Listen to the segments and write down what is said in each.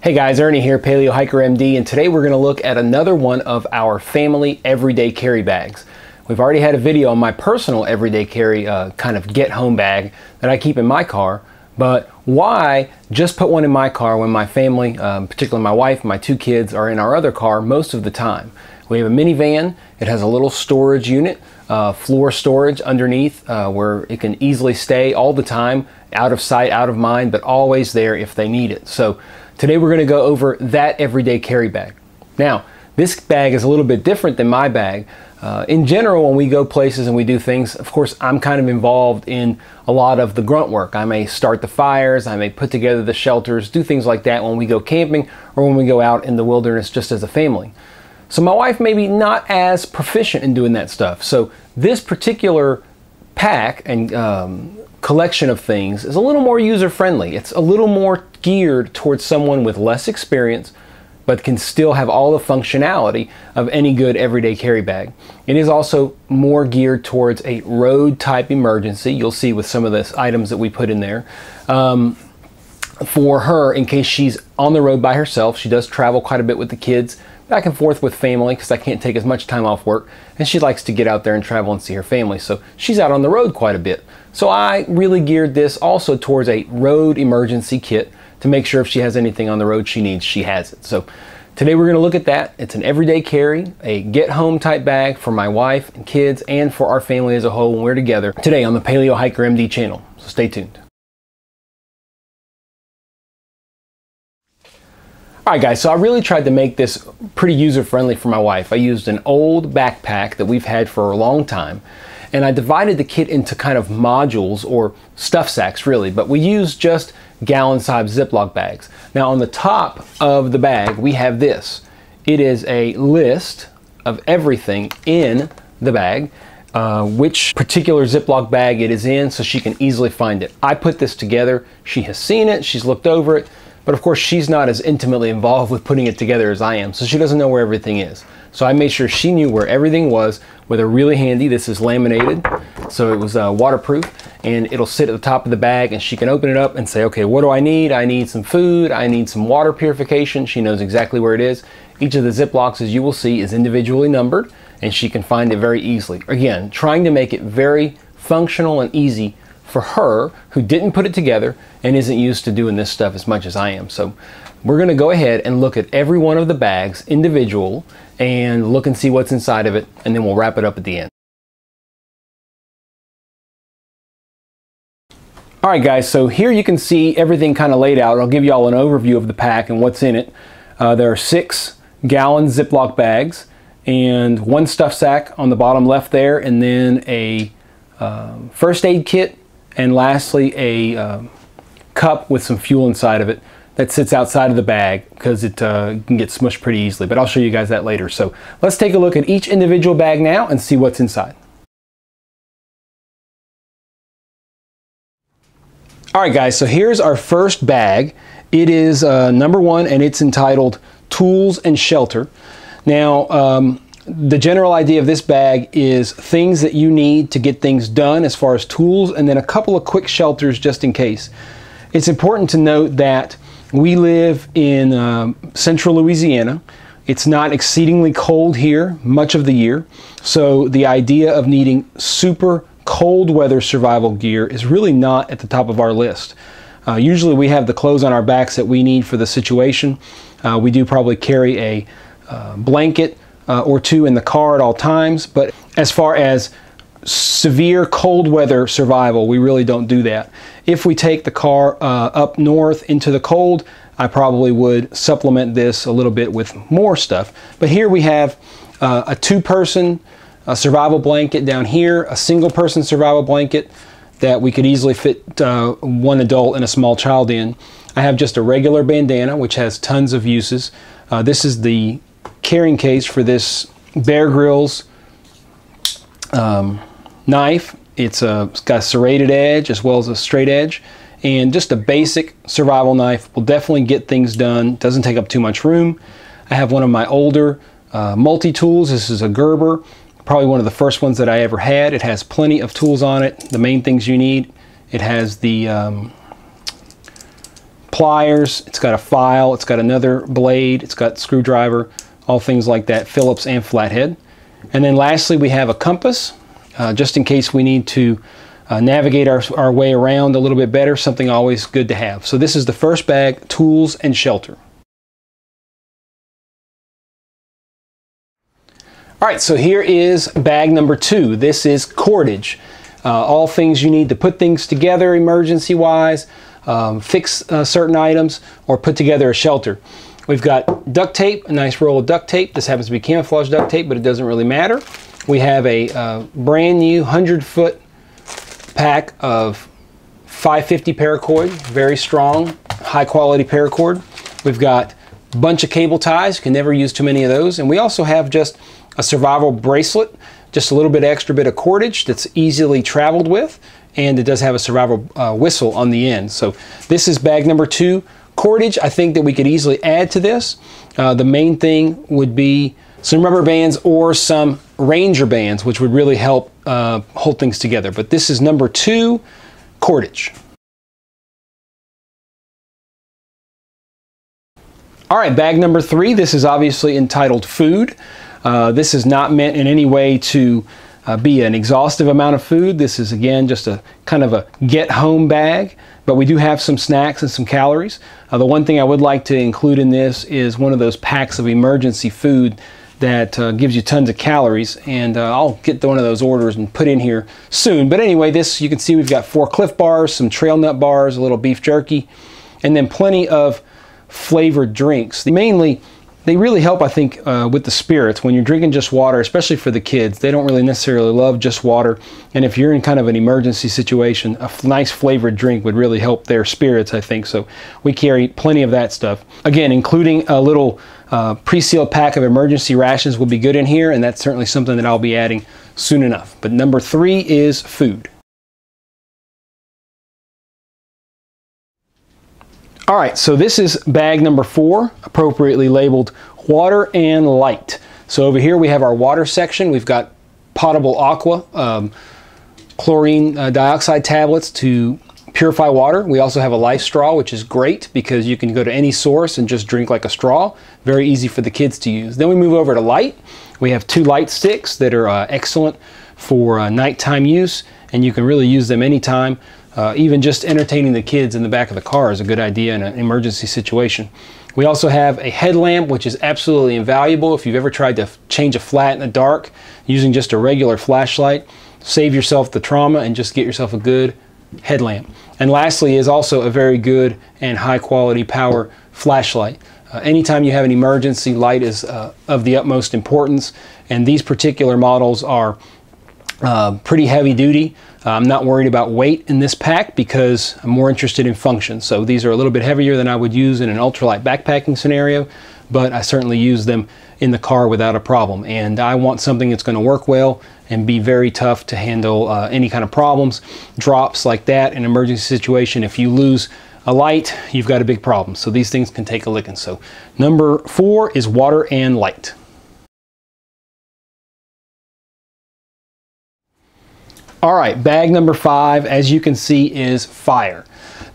Hey guys, Ernie here, Paleo Hiker MD, and today we're going to look at another one of our family everyday carry bags. We've already had a video on my personal everyday carry kind of get home bag that I keep in my car, but why just put one in my car when my family, particularly my wife and my two kids, are in our other car most of the time? We have a minivan. It has a little storage unit, floor storage underneath where it can easily stay all the time, out of sight, out of mind, but always there if they need it. So today we're going to go over that everyday carry bag. Now, this bag is a little bit different than my bag. In general, when we go places and we do things, of course, I'm kind of involved in a lot of the grunt work. I may start the fires, I may put together the shelters, do things like that when we go camping or when we go out in the wilderness just as a family. So my wife may be not as proficient in doing that stuff. So this particular pack and collection of things is a little more user-friendly. It's a little more geared towards someone with less experience, but can still have all the functionality of any good everyday carry bag. It is also more geared towards a road type emergency. You'll see with some of the items that we put in there. For her, in case she's on the road by herself. She does travel quite a bit with the kids, back and forth with family because I can't take as much time off work, and she likes to get out there and travel and see her family, so she's out on the road quite a bit. So I really geared this also towards a road emergency kit to make sure if she has anything on the road she needs, she has it. So today we're going to look at that. It's an everyday carry, a get home type bag for my wife and kids and for our family as a whole when we're together today on the Paleo Hiker MD channel. So stay tuned. Alright guys, so I really tried to make this pretty user-friendly for my wife. I used an old backpack that we've had for a long time, and I divided the kit into kind of modules, or stuff sacks really, but we used just gallon-sized Ziploc bags. Now on the top of the bag we have this. It is a list of everything in the bag, which particular Ziploc bag it is in, so she can easily find it. I put this together, she has seen it, she's looked over it, but of course she's not as intimately involved with putting it together as I am, so she doesn't know where everything is. So I made sure she knew where everything was with a really handy, this is laminated, so it was waterproof, and it'll sit at the top of the bag and she can open it up and say, okay, what do I need? I need some food, I need some water purification. She knows exactly where it is. Each of the Ziplocs, as you will see, is individually numbered and she can find it very easily. Again, trying to make it very functional and easy for her who didn't put it together and isn't used to doing this stuff as much as I am. So we're going to go ahead and look at every one of the bags individual and look and see what's inside of it, and then we'll wrap it up at the end. Alright guys, so here you can see everything kind of laid out. I'll give you all an overview of the pack and what's in it. There are 6 gallon Ziploc bags and one stuff sack on the bottom left there, and then a first aid kit, and lastly a cup with some fuel inside of it that sits outside of the bag because it can get smushed pretty easily, but I'll show you guys that later. So let's take a look at each individual bag now and see what's inside. Alright guys, so here's our first bag. It is number 1 and it's entitled Tools and Shelter. Now the general idea of this bag is things that you need to get things done as far as tools, and then a couple of quick shelters just in case. It's important to note that we live in central Louisiana. It's not exceedingly cold here much of the year, so the idea of needing super cold weather survival gear is really not at the top of our list. Usually we have the clothes on our backs that we need for the situation. We do probably carry a blanket or 2 in the car at all times, but as far as severe cold weather survival, we really don't do that. If we take the car up north into the cold, I probably would supplement this a little bit with more stuff. But here we have a 2-person survival blanket down here, a single-person survival blanket that we could easily fit 1 adult and a small child in. I have just a regular bandana, which has tons of uses. This is the carrying case for this Bear Grylls knife. It's got a serrated edge as well as a straight edge, and just a basic survival knife will definitely get things done. Doesn't take up too much room. I have one of my older multi-tools. This is a Gerber, probably one of the first ones that I ever had. It has plenty of tools on it, the main things you need. It has the pliers, it's got a file, it's got another blade, it's got screwdriver, all things like that, Phillips and flathead. And then lastly, we have a compass, just in case we need to navigate our way around a little bit better, something always good to have. So this is the first bag, tools and shelter. All right, so here is bag number 2. This is cordage. All things you need to put things together emergency-wise, fix certain items, or put together a shelter. We've got duct tape, a nice roll of duct tape. This happens to be camouflage duct tape, but it doesn't really matter. We have a brand new 100-foot pack of 550 paracord, very strong, high-quality paracord. We've got a bunch of cable ties. You can never use too many of those. And we also have just a survival bracelet, just a little bit extra bit of cordage that's easily traveled with, and it does have a survival whistle on the end. So this is bag number 2. Cordage, I think that we could easily add to this. The main thing would be some rubber bands or some Ranger bands, which would really help hold things together. But this is number 2, cordage. All right, bag number 3, this is obviously entitled food. This is not meant in any way to be an exhaustive amount of food. This is, again, just a kind of a get-home bag, but we do have some snacks and some calories. The one thing I would like to include in this is one of those packs of emergency food that gives you tons of calories, and I'll get one of those orders and put in here soon. But anyway, this, you can see we've got 4 Cliff Bars, some trail nut bars, a little beef jerky, and then plenty of flavored drinks. Mainly, they really help, I think, with the spirits. When you're drinking just water, especially for the kids, they don't really necessarily love just water. And if you're in kind of an emergency situation, a nice flavored drink would really help their spirits, I think. So we carry plenty of that stuff. Again, including a little pre-sealed pack of emergency rations will be good in here, and that's certainly something that I'll be adding soon enough. But number 3 is food. All right, so this is bag number 4, appropriately labeled water and light. So over here we have our water section. We've got potable aqua, chlorine dioxide tablets to purify water. We also have a life straw, which is great because you can go to any source and just drink like a straw. Very easy for the kids to use. Then we move over to light. We have 2 light sticks that are excellent for nighttime use, and you can really use them anytime. Even just entertaining the kids in the back of the car is a good idea in an emergency situation. We also have a headlamp, which is absolutely invaluable. If you've ever tried to change a flat in the dark using just a regular flashlight, save yourself the trauma and just get yourself a good headlamp. And lastly is also a very good and high quality power flashlight. Anytime you have an emergency, light is of the utmost importance, and these particular models are pretty heavy duty. I'm not worried about weight in this pack because I'm more interested in function. So these are a little bit heavier than I would use in an ultralight backpacking scenario, but I certainly use them in the car without a problem. And I want something that's going to work well and be very tough to handle any kind of problems, drops like that in an emergency situation. If you lose a light, you've got a big problem. So these things can take a licking. So number 4 is water and light. All right, bag number 5, as you can see, is fire.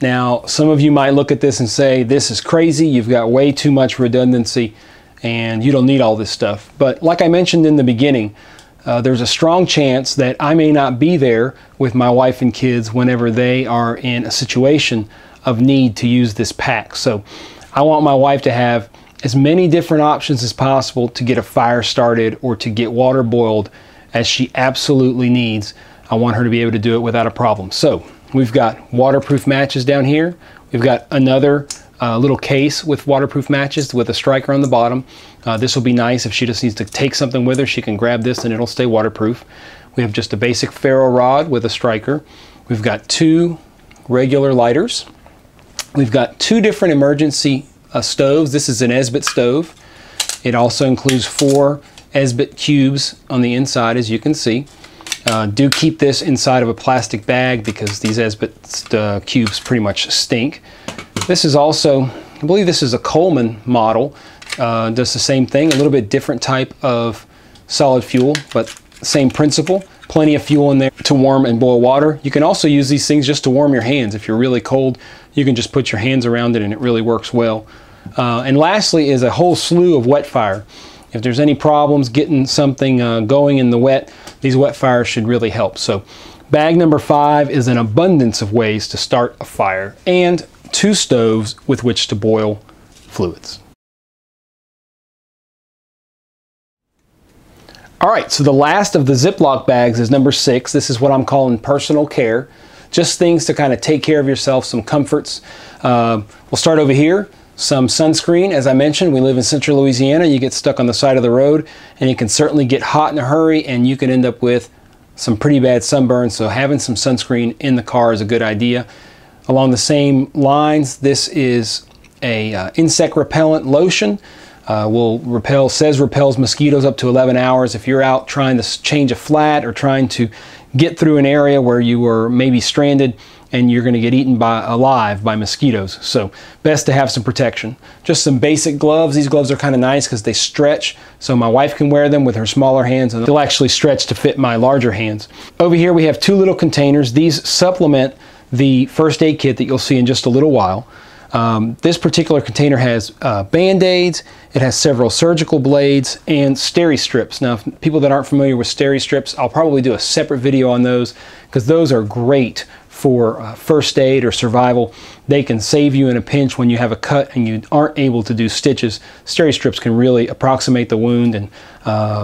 Now, some of you might look at this and say, this is crazy, you've got way too much redundancy, and you don't need all this stuff. But like I mentioned in the beginning, there's a strong chance that I may not be there with my wife and kids whenever they are in a situation of need to use this pack. So I want my wife to have as many different options as possible to get a fire started or to get water boiled as she absolutely needs. I want her to be able to do it without a problem. So we've got waterproof matches down here. We've got another little case with waterproof matches with a striker on the bottom. This will be nice if she just needs to take something with her. She can grab this and it'll stay waterproof. We have just a basic ferro rod with a striker. We've got 2 regular lighters. We've got 2 different emergency stoves. This is an Esbit stove. It also includes 4 Esbit cubes on the inside, as you can see. Do keep this inside of a plastic bag because these Esbit cubes pretty much stink. This is also, I believe this is a Coleman model. Does the same thing, a little bit different type of solid fuel, but same principle. Plenty of fuel in there to warm and boil water. You can also use these things just to warm your hands. If you're really cold, you can just put your hands around it and it really works well. And lastly is a whole slew of wet fire. If there's any problems getting something going in the wet, these wet fires should really help. So bag number 5 is an abundance of ways to start a fire and 2 stoves with which to boil fluids. All right, so the last of the Ziploc bags is number 6. This is what I'm calling personal care. Just things to kind of take care of yourself, some comforts. We'll start over here. Some sunscreen. As I mentioned, we live in central Louisiana. You get stuck on the side of the road and it can certainly get hot in a hurry and you can end up with some pretty bad sunburn. So having some sunscreen in the car is a good idea. Along the same lines, this is a insect repellent lotion. Says repels mosquitoes up to 11 hours. If you're out trying to change a flat or trying to get through an area where you were maybe stranded and you're going to get eaten alive by mosquitoes. So best to have some protection. Just some basic gloves. These gloves are kind of nice because they stretch, so my wife can wear them with her smaller hands and they'll actually stretch to fit my larger hands. Over here we have 2 little containers. These supplement the first aid kit that you'll see in just a little while. This particular container has Band-Aids, it has several surgical blades, and steri strips. Now, people that aren't familiar with steri strips, I'll probably do a separate video on those because those are great for first aid or survival. They can save you in a pinch when you have a cut and you aren't able to do stitches. Steri strips can really approximate the wound and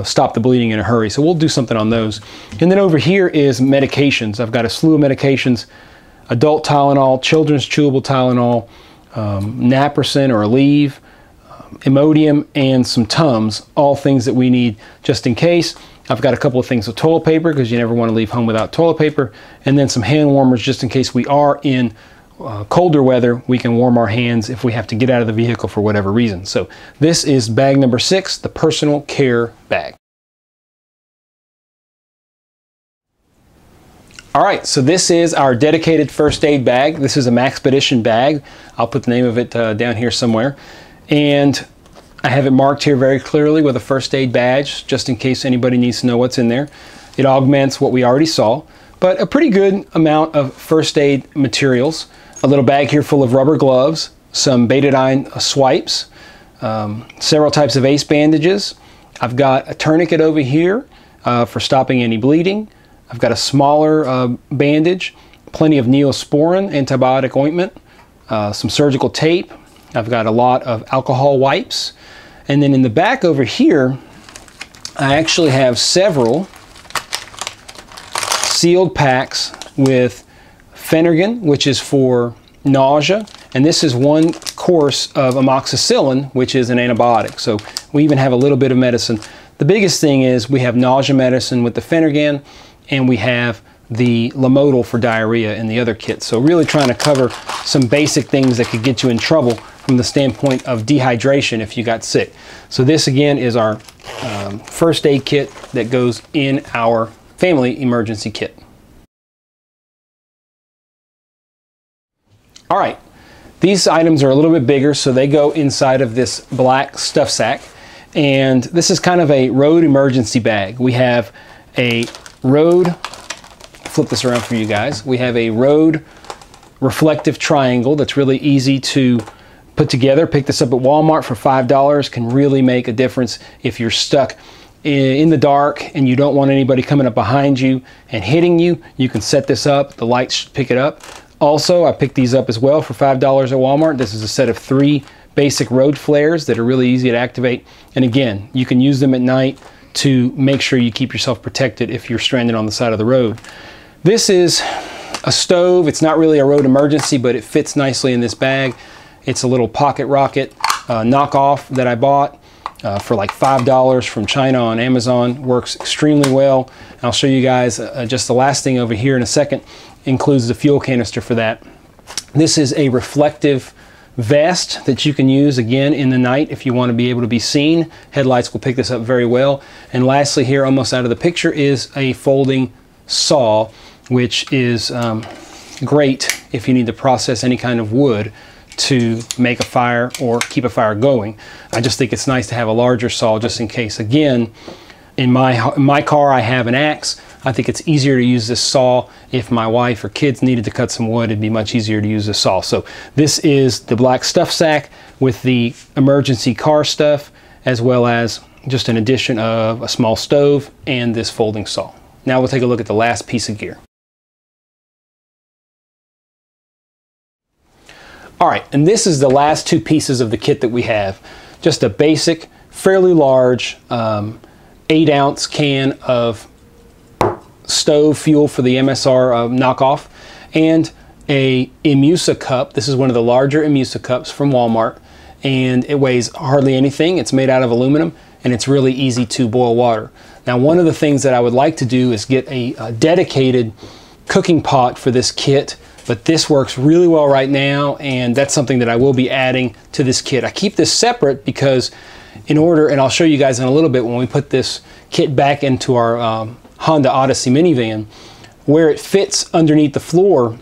stop the bleeding in a hurry. So we'll do something on those. And then over here is medications. I've got a slew of medications: adult Tylenol, children's chewable Tylenol, Naproxen or Aleve, Imodium, and some Tums, all things that we need just in case. I've got a couple of things of toilet paper because you never want to leave home without toilet paper, and then some hand warmers just in case we are in colder weather. We can warm our hands if we have to get out of the vehicle for whatever reason. So this is bag number 6, the personal care bag. All right, so this is our dedicated first aid bag. This is a Maxpedition bag. I'll put the name of it down here somewhere. And I have it marked here very clearly with a first aid badge, just in case anybody needs to know what's in there. It augments what we already saw, but a pretty good amount of first aid materials. A little bag here full of rubber gloves, some betadine swipes, several types of ACE bandages. I've got a tourniquet over here for stopping any bleeding. I've got a smaller bandage, plenty of Neosporin antibiotic ointment, some surgical tape. I've got a lot of alcohol wipes. And then in the back over here, I actually have several sealed packs with Phenergan, which is for nausea. And this is 1 course of amoxicillin, which is an antibiotic. So we even have a little bit of medicine. The biggest thing is we have nausea medicine with the Phenergan, and we have the Lamodal for diarrhea in the other kit. So really trying to cover some basic things that could get you in trouble from the standpoint of dehydration if you got sick. So this again is our first aid kit that goes in our family emergency kit. All right, these items are a little bit bigger, so they go inside of this black stuff sack. And this is kind of a road emergency bag. We have a road, flip this around for you guys. We have a road reflective triangle that's really easy to put together. Pick this up at Walmart for $5. Can really make a difference if you're stuck in the dark and you don't want anybody coming up behind you and hitting you. You can set this up. The lights should pick it up. Also, I picked these up as well for $5 at Walmart. This is a set of 3 basic road flares that are really easy to activate. And again, you can use them at night to make sure you keep yourself protected if you're stranded on the side of the road. This is a stove. It's not really a road emergency, but it fits nicely in this bag. It's a little pocket rocket knockoff that I bought for like $5 from China on Amazon. Works extremely well. I'll show you guys just the last thing over here in a second. Includes the fuel canister for that. This is a reflective vest that you can use again in the night if you want to be able to be seen. Headlights will pick this up very well. And lastly here, almost out of the picture, is a folding saw, which is great if you need to process any kind of wood to make a fire or keep a fire going. I just think it's nice to have a larger saw just in case. Again, in my car I have an axe. I think it's easier to use this saw. If my wife or kids needed to cut some wood, it'd be much easier to use this saw. So this is the black stuff sack with the emergency car stuff, as well as just an addition of a small stove and this folding saw. Now we'll take a look at the last piece of gear. All right, and this is the last two pieces of the kit that we have. Just a basic, fairly large 8-ounce can of stove fuel for the MSR knockoff, and a Imusa cup. This is one of the larger Imusa cups from Walmart, and it weighs hardly anything. It's made out of aluminum, and it's really easy to boil water. Now, one of the things that I would like to do is get a dedicated cooking pot for this kit, but this works really well right now, and that's something that I will be adding to this kit. I keep this separate because in order, and I'll show you guys in a little bit when we put this kit back into our Honda Odyssey minivan, where it fits underneath the floor,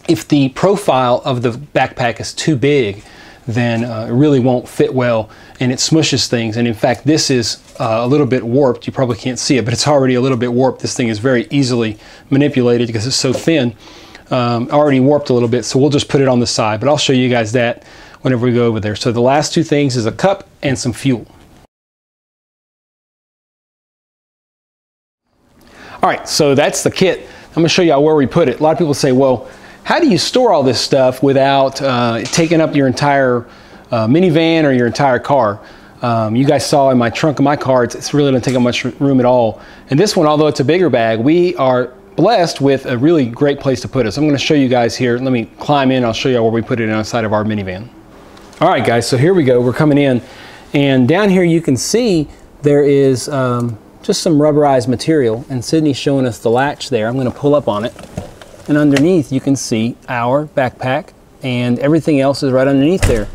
if the profile of the backpack is too big, then it really won't fit well, and it smushes things. And in fact, this is a little bit warped. You probably can't see it, but it's already a little bit warped. This thing is very easily manipulated because it's so thin. Already warped a little bit, so we'll just put it on the side, but I'll show you guys that whenever we go over there. So the last two things is a cup and some fuel. All right, so that's the kit. I'm gonna show you where we put it. A lot of people say, well, how do you store all this stuff without taking up your entire minivan or your entire car? You guys saw in my trunk of my car, it's really don't take up much room at all. And this one, although it's a bigger bag, we are blessed with a really great place to put it. So I'm going to show you guys here. Let me climb in. I'll show you where we put it inside of our minivan. All right, guys, so here we go. We're coming in, and down here you can see there is just some rubberized material, and Sydney's showing us the latch there. I'm going to pull up on it, and underneath you can see our backpack, and everything else is right underneath there.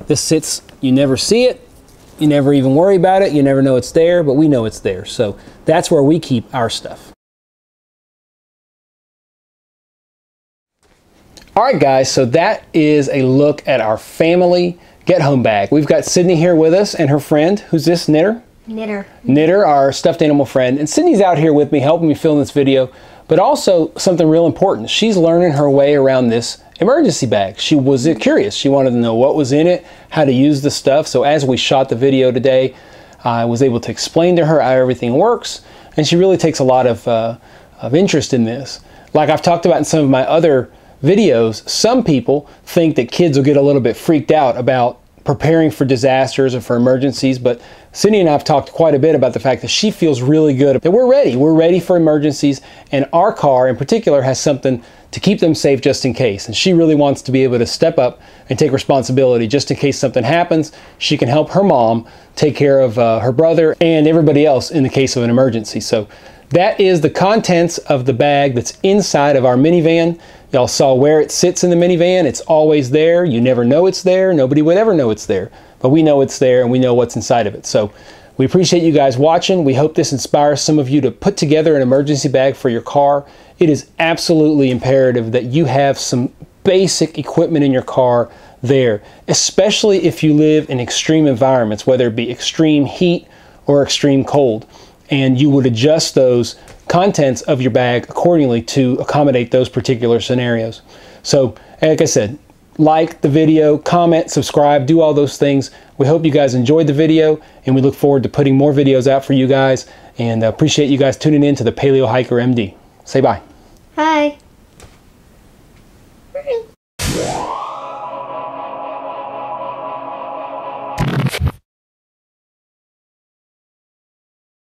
This sits, you never see it, you never even worry about it, you never know it's there, but we know it's there. So that's where we keep our stuff. All right, guys, so that is a look at our family get-home bag. We've got Sydney here with us and her friend. Who's this, Knitter? Knitter. Knitter, our stuffed animal friend. And Sydney's out here with me helping me film this video, but also something real important. She's learning her way around this emergency bag. She was curious. She wanted to know what was in it, how to use the stuff. So as we shot the video today, I was able to explain to her how everything works, and she really takes a lot of interest in this. Like I've talked about in some of my other videos, some people think that kids will get a little bit freaked out about preparing for disasters or for emergencies, but Sydney and I have talked quite a bit about the fact that she feels really good that we're ready. We're ready for emergencies, and our car in particular has something to keep them safe just in case. And she really wants to be able to step up and take responsibility just in case something happens. She can help her mom take care of her brother and everybody else in the case of an emergency. So that is the contents of the bag that's inside of our minivan. Y'all saw where it sits in the minivan. It's always there. You never know it's there. Nobody would ever know it's there. But we know it's there, and we know what's inside of it. So we appreciate you guys watching. We hope this inspires some of you to put together an emergency bag for your car. It is absolutely imperative that you have some basic equipment in your car there, especially if you live in extreme environments, whether it be extreme heat or extreme cold. And you would adjust those contents of your bag accordingly to accommodate those particular scenarios. So, like I said, like the video, comment, subscribe, do all those things. We hope you guys enjoyed the video, and we look forward to putting more videos out for you guys, and appreciate you guys tuning in to the Paleo Hiker MD. Say bye. Hi.